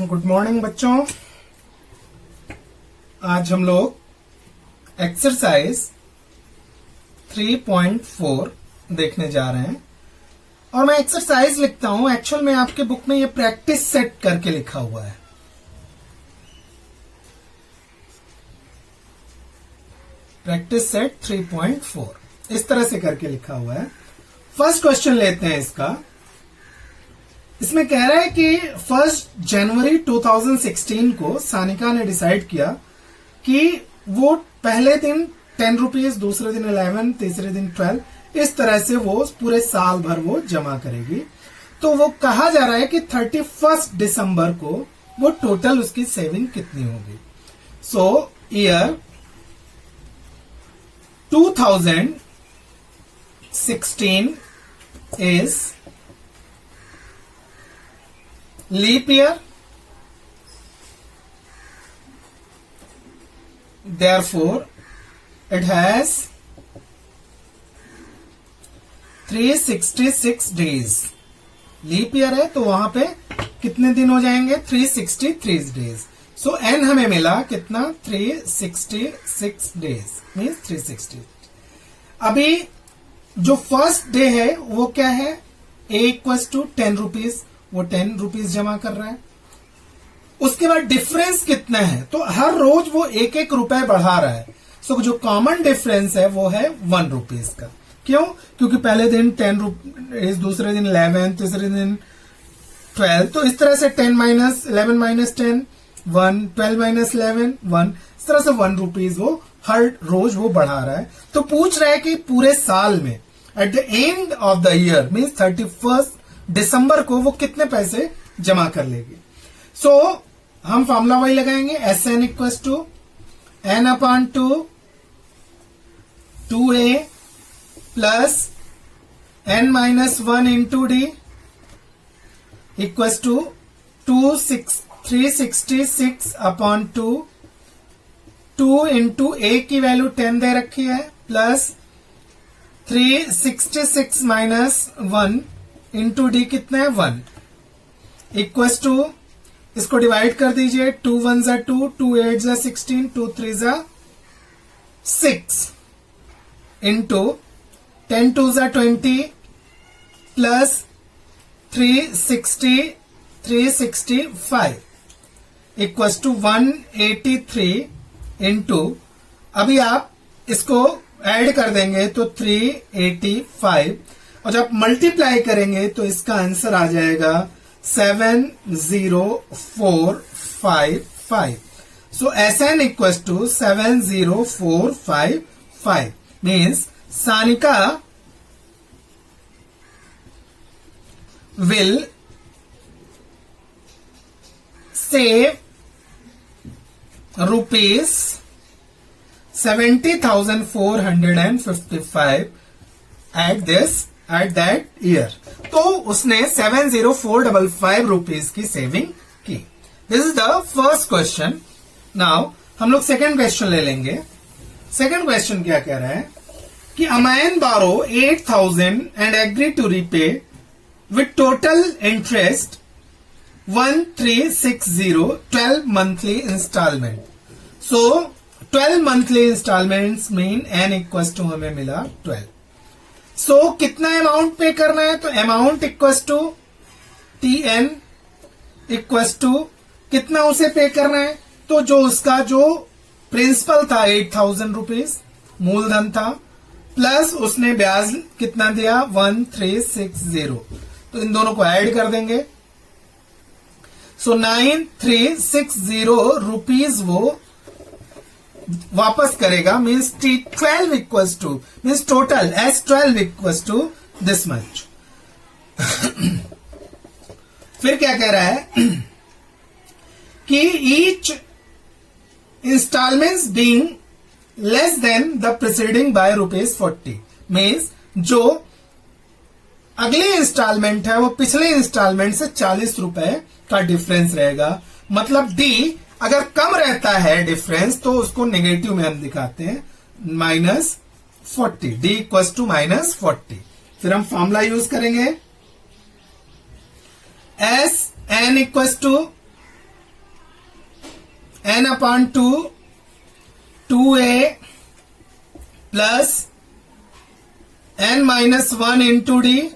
Good morning बच्चों। आज हम लोग एक्सरसाइज 3.4 देखने जा रहे हैं और मैं एक्सरसाइज लिखता हूं। एक्चुअल में आपके बुक में ये प्रैक्टिस सेट करके लिखा हुआ है। प्रैक्टिस सेट 3.4 इस तरह से करके लिखा हुआ है। फर्स्ट क्वेश्चन लेते हैं इसका। इसमें कह रहा है कि 1 जनवरी 2016 को सानिका ने डिसाइड किया कि वो पहले दिन 10 रुपीज, दूसरे दिन 11, तीसरे दिन 12, इस तरह से वो पूरे साल भर वो जमा करेगी। तो वो कहा जा रहा है कि 31 दिसंबर को वो टोटल उसकी सेविंग कितनी होगी। So year 2016 is leap year, therefore it has 366 days। Leap year है तो वहां पे कितने दिन हो जाएंगे? 363 डेज। सो एन हमें मिला कितना? 366 डेज मीन्स 360। अभी जो फर्स्ट डे है वो क्या है? ए इक्वल टू 10 रुपीज, वो 10 रुपीज जमा कर रहा है। उसके बाद डिफरेंस कितना है? तो हर रोज वो 1-1 रुपए बढ़ा रहा है। सो जो कॉमन डिफरेंस है वो है 1 रुपीज का। क्यों? क्योंकि पहले दिन 10 रुपीज, दूसरे दिन 11, तीसरे दिन 12, तो इस तरह से 10 माइनस 11 माइनस 10 1, 12 माइनस 11 1, इस तरह से 1 रुपीज वो हर रोज वो बढ़ा रहा है। तो पूछ रहा है कि पूरे साल में at the end of the year means 31 दिसंबर को वो कितने पैसे जमा कर लेगी। सो हम फॉर्मूला वही लगाएंगे, S N equal to N upon 2a plus N minus 1 into D equal to 366 upon 2 into A की वैल्यू 10 दे रखी है प्लस 366 माइनस 1 इंटू डी कितना है? 1 इक्वल टू, इसको डिवाइड कर दीजिए। 2 1 जा 2, 2 8 जा 16, 2 3 जा 6 इंटू 10 2 जा 20 प्लस 365 इक्वल टू 183 इंटू, अभी आप इसको ऐड कर देंगे तो 385 और जब मल्टीप्लाई करेंगे तो इसका आंसर आ जाएगा 70455। So S N equal to 70455 means Sanika will save rupees 70,455 at that year। तो उसने 70455 रुपीज की सेविंग की। This is the first question. Now हम लोग सेकेंड क्वेश्चन ले लेंगे। सेकेंड क्वेश्चन क्या कह रहा है कि a man borrow 8,000 and agree to repay with total interest 1360 12 monthly installment. So 12 monthly installments mean n equal to हमें मिला 12। सो कितना अमाउंट पे करना है? तो amount equal to T n equal to कितना उसे पे करना है? तो जो उसका जो प्रिंसिपल था 8,000 रुपीज मूलधन था प्लस उसने ब्याज कितना दिया? 1360। तो इन दोनों को ऐड कर देंगे। सो 9360 रुपीज वो वापस करेगा means T12 equals to means total S12 equals to this much. फिर क्या कह रहा है कि each installments being less than the preceding by ₹40 means जो अगली इंस्टॉलमेंट है वो पिछले इंस्टॉलमेंट से 40 रुपए का डिफरेंस रहेगा। मतलब डी अगर कम रहता है डिफरेंस तो उसको नेगेटिव में हम दिखाते हैं -40, डी इक्वल टू -40। फिर हम फॉर्मूला यूज करेंगे S N equal to n upon 2a plus n minus 1 into D.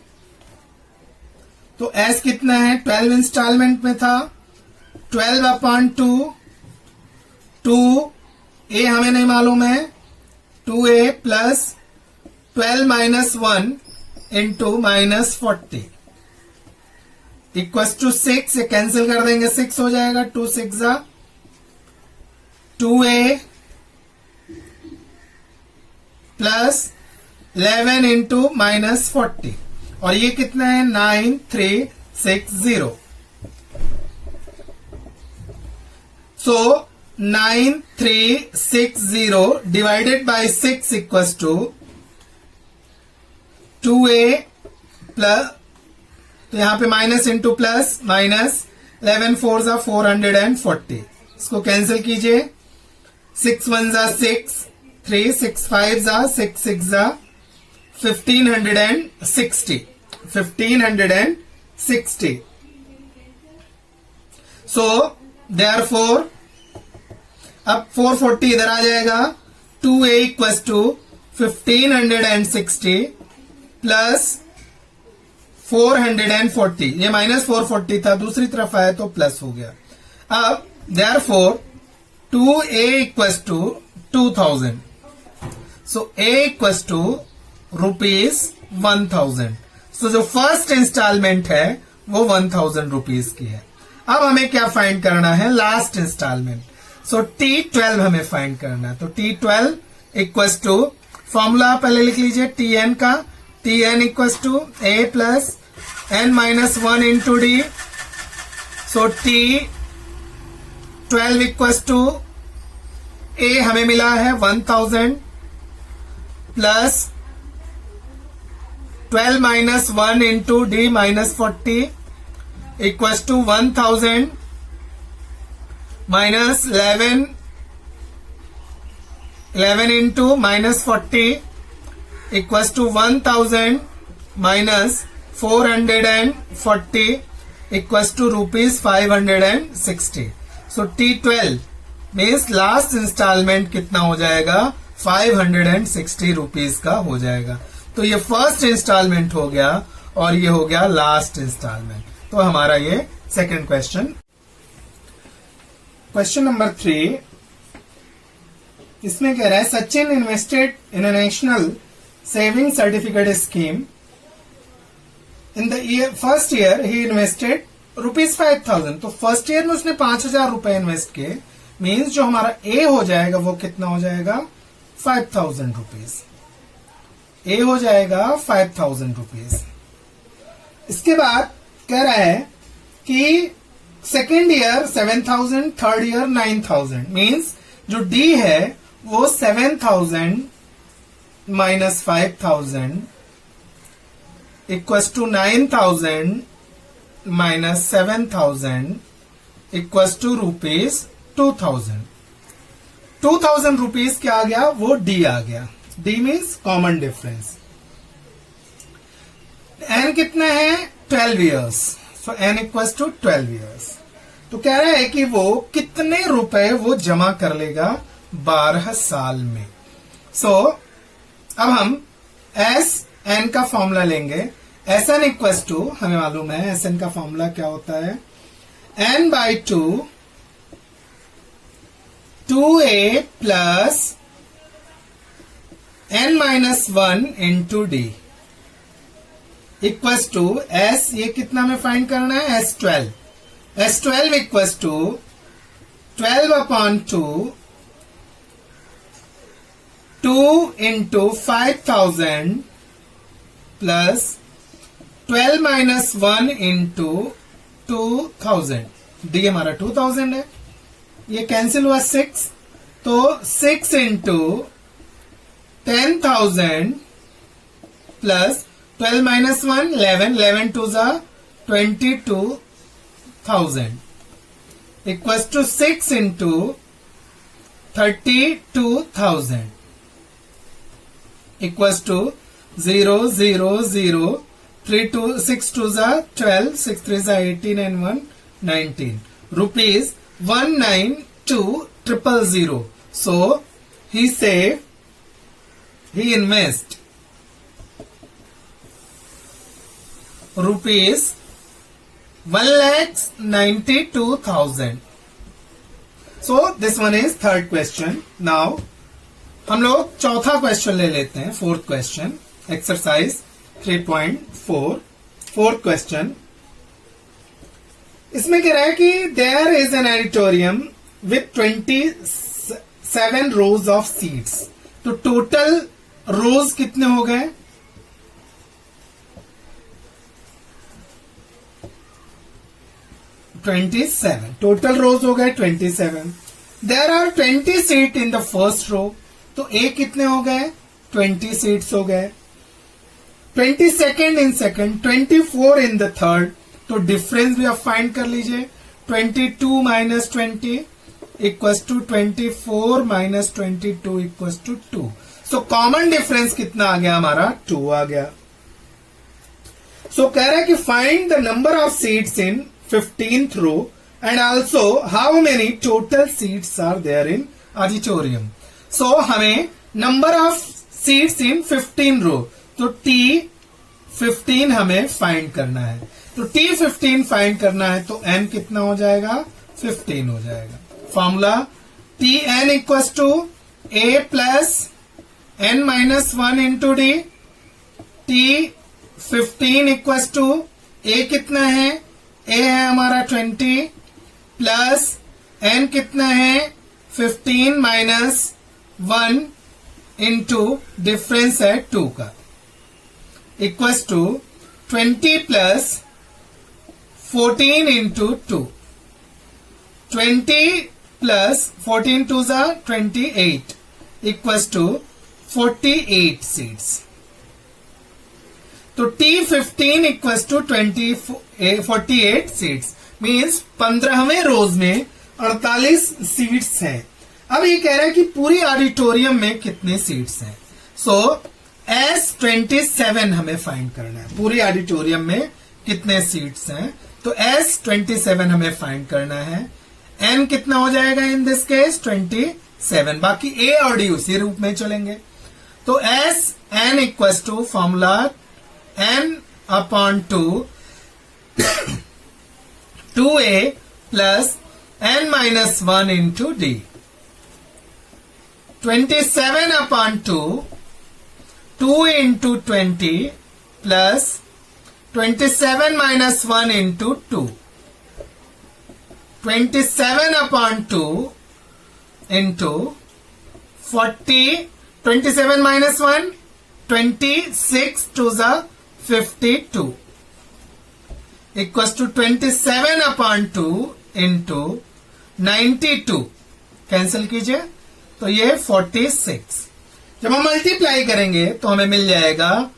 तो s कितना है, 12 इंस्टॉलमेंट में था, 12 अपॉन 2 a हमें नहीं मालूम है, 2a plus 12 minus 1 into minus 40 equals to 6। ये कैंसिल कर देंगे, 6 हो जाएगा, 2 6 जा 2a प्लस 11 इंटू माइनस 40 और ये कितना है 9360। So 9360 divided by 6 equals to 2a plus, तो यहां पे माइनस इंटू प्लस माइनस 11 4 जा 440। इसको कैंसिल कीजिए, 6 1 जा 6, 3 6 5 जा 6 6 जा 1560। सो देयरफॉर अब 440 इधर आ जाएगा, 2a इक्वल्स टू 1560 प्लस 440, ये माइनस 440 था, दूसरी तरफ आया तो प्लस हो गया। अब therefore 2a equals to 2000, so a equals to ₹1000। So जो फर्स्ट इंस्टॉलमेंट है वो 1000 रुपीज की है। अब हमें क्या फाइंड करना है, लास्ट इंस्टॉलमेंट। सो T12 हमें फाइंड करना है। तो T12 इक्वल्स टू, फॉर्मूला पहले लिख लीजिए Tn का, Tn equals to a plus n minus 1 into D. So T12 equals to a हमें मिला है 1000 plus 12 minus 1 into D minus 40 equals to 1000 minus 11 into minus 40 equals to 1000 minus 440 equals to ₹560। So T12 means last installment कितना हो जाएगा, 560 rupees का हो जाएगा। तो ये फर्स्ट इंस्टॉलमेंट हो गया और ये हो गया लास्ट इंस्टॉलमेंट। तो हमारा ये सेकंड क्वेश्चन। क्वेश्चन नंबर 3, इसमें कह रहा है Sachin invested in a national saving certificate scheme. In the first year he invested ₹5000। तो फर्स्ट ईयर में उसने 5000 रुपए इन्वेस्ट किए, मीन्स जो हमारा ए हो जाएगा वो कितना हो जाएगा, 5000 रुपीज। ए हो जाएगा 5000 रुपीज। इसके बाद कह रहा है कि second year 7000, third year 9000, means जो डी है वो 7000 minus 5000 equals to 9000 minus 7000 equals to ₹2000। 2000 rupees क्या आ गया, वो डी आ गया। D means common difference. N कितना है, 12 years. So N equals to 12 years. तो कह रहा है कि वो कितने रुपए वो जमा कर लेगा 12 साल में। सो अब हम एस एन का फॉर्मूला लेंगे। एस एन इक्वल्स टू, हमें मालूम है एस एन का फॉर्मूला क्या होता है, n by 2a plus n minus 1 into D equals to S, ये कितना हमें फाइंड करना है, S12। S12 equals to 12 upon 2 into 5000 plus 12 minus 1 into 2000। D हमारा 2000 है, ये कैंसिल हुआ 6, तो 6 इंटू 10,000 प्लस 12 माइनस 1 11, 11 टू जा 22,000 equals to 6 into 32,000 equals to 0 0 0 3 2 6 2 जा 12, 6 3 जा 18 and 1 19 ₹19,000 62,000. So he invest rupees 1,92,000. So this one is third question. Now हम लोग चौथा क्वेश्चन ले लेते हैं, fourth question, exercise 3.4, fourth question. इसमें कह रहा है कि there is an auditorium with 27 rows of seats. तो टोटल रोज कितने हो गए? 27. टोटल रोज हो गए 27. There are 20 seat in the first row. तो ए कितने हो गए? 20 सीट्स हो गए. 22 in second, 24 in the third. तो डिफरेंस भी आप फाइंड कर लीजिए. 22 minus 20 equals to 24 minus 22 equals to 2. So common difference कितना आ गया हमारा? 2 आ गया. सो कह रहा है कि find the number of seats in 15th row and also how many total seats are there in auditorium. So हमें number of seats in 15 row, तो T15 हमें फाइंड करना है. तो T15 फाइंड करना है तो N कितना हो जाएगा? 15 हो जाएगा. Formula Tn equals to A plus N minus 1 into D. T15 equals to A कितना है? A है हमारा 20 प्लस N कितना है? 15 माइनस 1 इंटू डिफरेंस है 2 का, equals to 20 plus 14 into 2. 20 plus 14 2 जा 28 इक्वल्स टू 48 सीट्स. तो T15 equals to 48 seats means 15वें रोज में 48 सीट्स हैं. अब ये कह रहा है कि पूरी ऑडिटोरियम में कितने सीट्स हैं. सो S27 हमें फाइंड करना है. पूरी ऑडिटोरियम में कितने सीट्स हैं, तो S27 हमें फाइंड करना है. N कितना हो जाएगा इन दिस केस? 27. बाकी A और D उसी रूप में चलेंगे. तो SN equals to formula N upon 2A plus N minus 1 into D. 27 upon 2, 2 into 20 plus 27 minus 1 into 2. 27 upon 2 into 40, 27 minus 1, 26 to the 52 equals to 27 upon 2 into 92. Cancel कीजिए तो ये 46. जब हम मल्टीप्लाई करेंगे तो हमें मिल जाएगा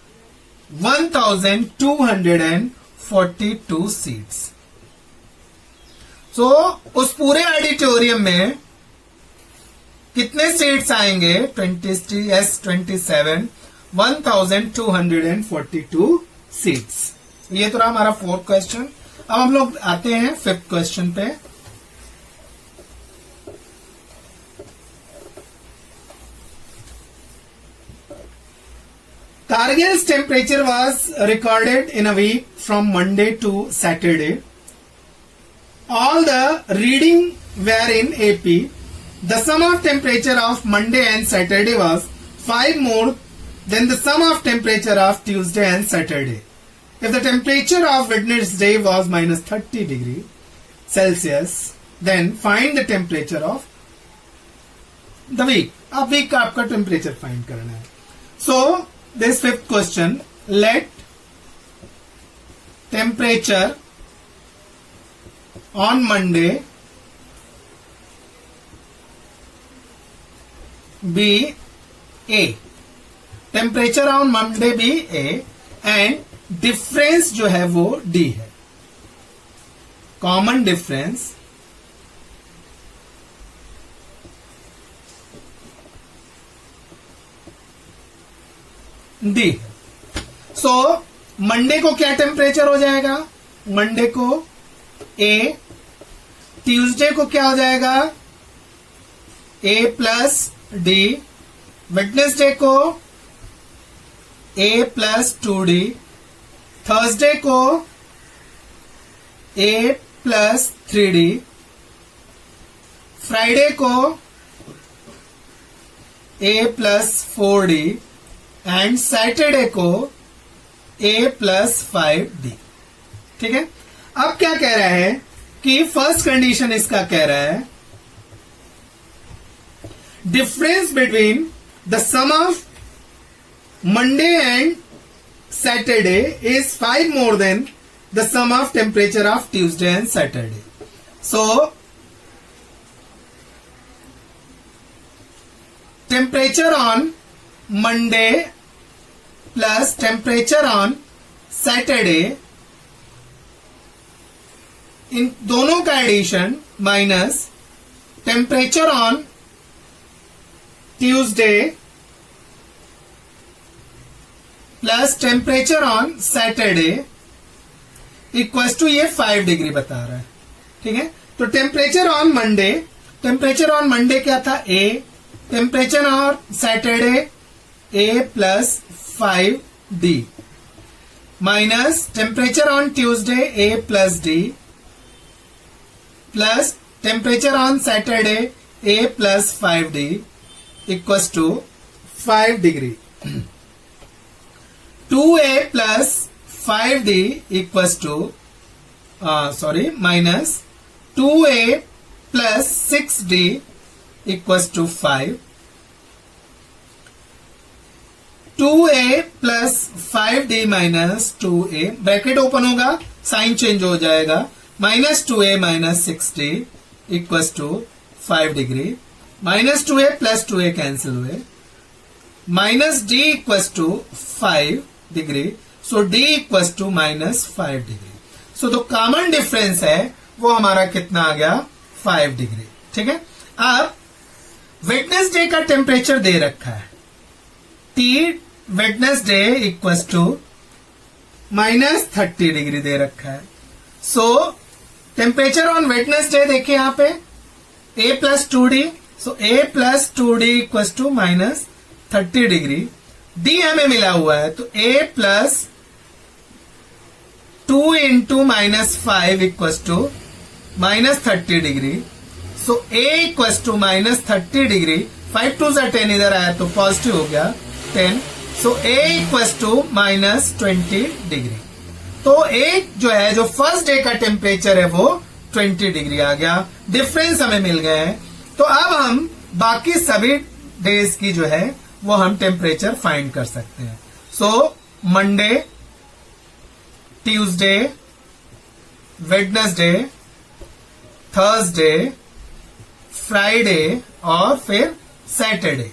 1242 सीट्स. सो उस पूरे ऑडिटोरियम में कितने सीट्स आएंगे? 27 1242 सीट्स. ये तो रहा हमारा फोर्थ क्वेश्चन. अब हम लोग आते हैं फिफ्थ क्वेश्चन पे. Kargil's temperature was recorded in a week from Monday to Saturday. All the reading were in AP. The sum of temperature of Monday and Saturday was 5 more than the sum of temperature of Tuesday and Saturday. If the temperature of Wednesday was minus 30 degree Celsius, then find the temperature of the week. अब week का आपका temperature find करना है. So this fifth question, let temperature on Monday be A. Temperature on Monday be A and difference जो है वो D है. Common difference D. So Monday को क्या टेम्परेचर हो जाएगा? मंडे को A. ट्यूसडे को क्या हो जाएगा? A प्लस D, वेडनेसडे को A प्लस 2D, थर्सडे को A प्लस 3D, फ्राइडे को A plus 4D and Saturday को A प्लस 5D। ठीक है, अब क्या कह रहा है कि फर्स्ट कंडीशन इसका कह रहा है difference between the sum of Monday and Saturday is 5 more than the sum of temperature of Tuesday and Saturday. So temperature on Monday plus temperature on Saturday, इन दोनों का addition minus temperature on Tuesday plus temperature on Saturday equals to ये 5 degree बता रहा है। ठीक है, तो टेम्परेचर ऑन मंडे क्या था A, temperature on Saturday A plus 5D minus temperature on Tuesday A plus D plus temperature on Saturday A plus 5D equals to 5 degree. 2A plus 5D equals to minus 2A plus 6D equals to 5। 2A plus 5D minus 2A, bracket open होगा, sign change हो जाएगा, minus 2A minus 6D equals to 5 degree, minus 2A plus 2A cancel हुए, minus D equals to 5 degree, so D equals to minus 5 degree. So तो common difference है वो हमारा कितना आ गया 5 डिग्री। ठीक है, अब वेडनेसडे का टेम्परेचर दे रखा है T Wednesday equals to minus 30 degree दे रखा है। सो टेम्परेचर ऑन वेडनेसडे देखिए यहां पे A plus 2D, so A plus 2D equals to minus 30 degree. D हमें मिला हुआ है तो A plus 2 into minus 5 equals to minus 30 degree. So A equals to minus 30 degree, 5 2 से 10 इधर आया तो पॉजिटिव हो गया 10। So A equals to minus 20 degree. तो A जो है, जो फर्स्ट डे का टेम्परेचर है वो 20 डिग्री आ गया, डिफरेंस हमें मिल गए हैं। तो अब हम बाकी सभी डेज की जो है वो हम टेम्परेचर फाइंड कर सकते हैं। So Monday, Tuesday, Wednesday, Thursday, Friday और फिर सैटरडे।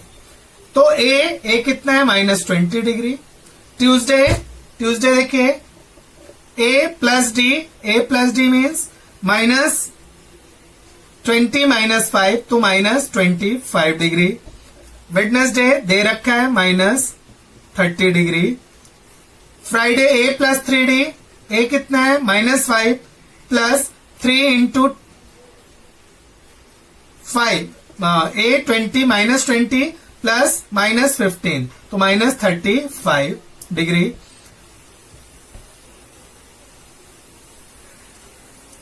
तो ए कितना है माइनस 20 डिग्री। ट्यूसडे देखिए A plus D means minus 20 minus 5 तो माइनस 25 डिग्री। वेडनेसडे दे रखा है minus 30 degree. Friday A plus 3D, A कितना है minus 5 plus 3 into 5, A 20 minus 20 plus minus 15 तो माइनस 35 डिग्री।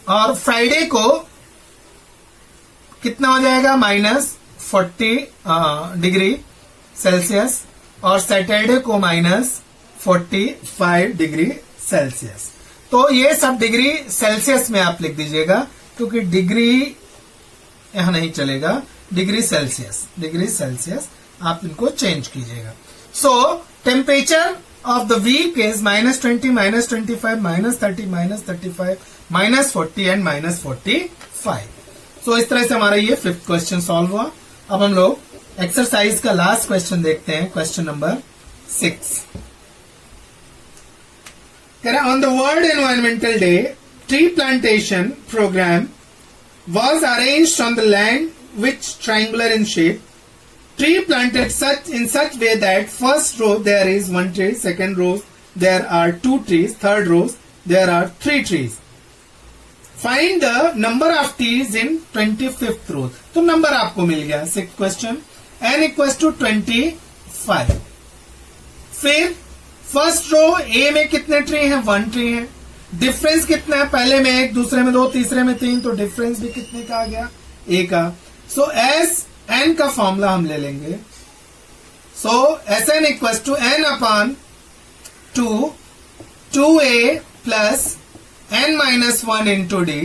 और फ्राइडे को कितना हो जाएगा माइनस 40 डिग्री सेल्सियस और सैटरडे को माइनस 45 डिग्री सेल्सियस। तो ये सब डिग्री सेल्सियस में आप लिख दीजिएगा क्योंकि डिग्री यहां नहीं चलेगा, डिग्री सेल्सियस आप इनको चेंज कीजिएगा। So temperature of the week is minus 20, minus 25, minus 30, minus 35, minus 40 and minus 45। सो इस तरह से हमारा ये 5th क्वेश्चन सॉल्व हुआ। अब हम लोग एक्सरसाइज का लास्ट क्वेश्चन देखते हैं, question number 6। On the world environmental day tree plantation program was arranged on the land which triangular in shape. Tree planted in such way that first row there is 1 tree, second row there are 2 trees, third row there are 3 trees. Find the number of trees in 25th रो। तो number आपको मिल गया। 6th question, n equal to 25। फिर first row ए में कितने tree हैं? 1 tree है। Difference कितना है? पहले में 1, दूसरे में 2, तीसरे में 3, तो डिफरेंस भी कितने का आ गया? ए का। सो एस एन का फॉर्मूला हम ले लेंगे। So S N equal to N upon 2a plus n minus 1 into D.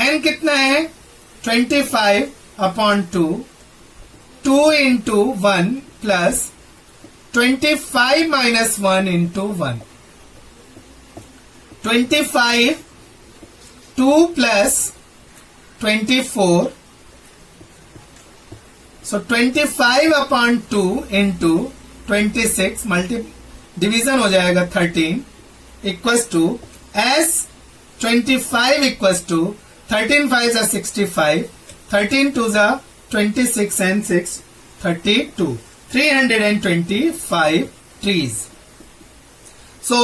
n कितना है? 25 upon 2 into 1 plus 25 minus 1 into 1। 25 2 plus 24, so 25 upon 2 into 26 division हो जाएगा 13 equals to S 25 equals to 13 5 जा 65, 13 2 जा 26 and 6 32, 325 trees. So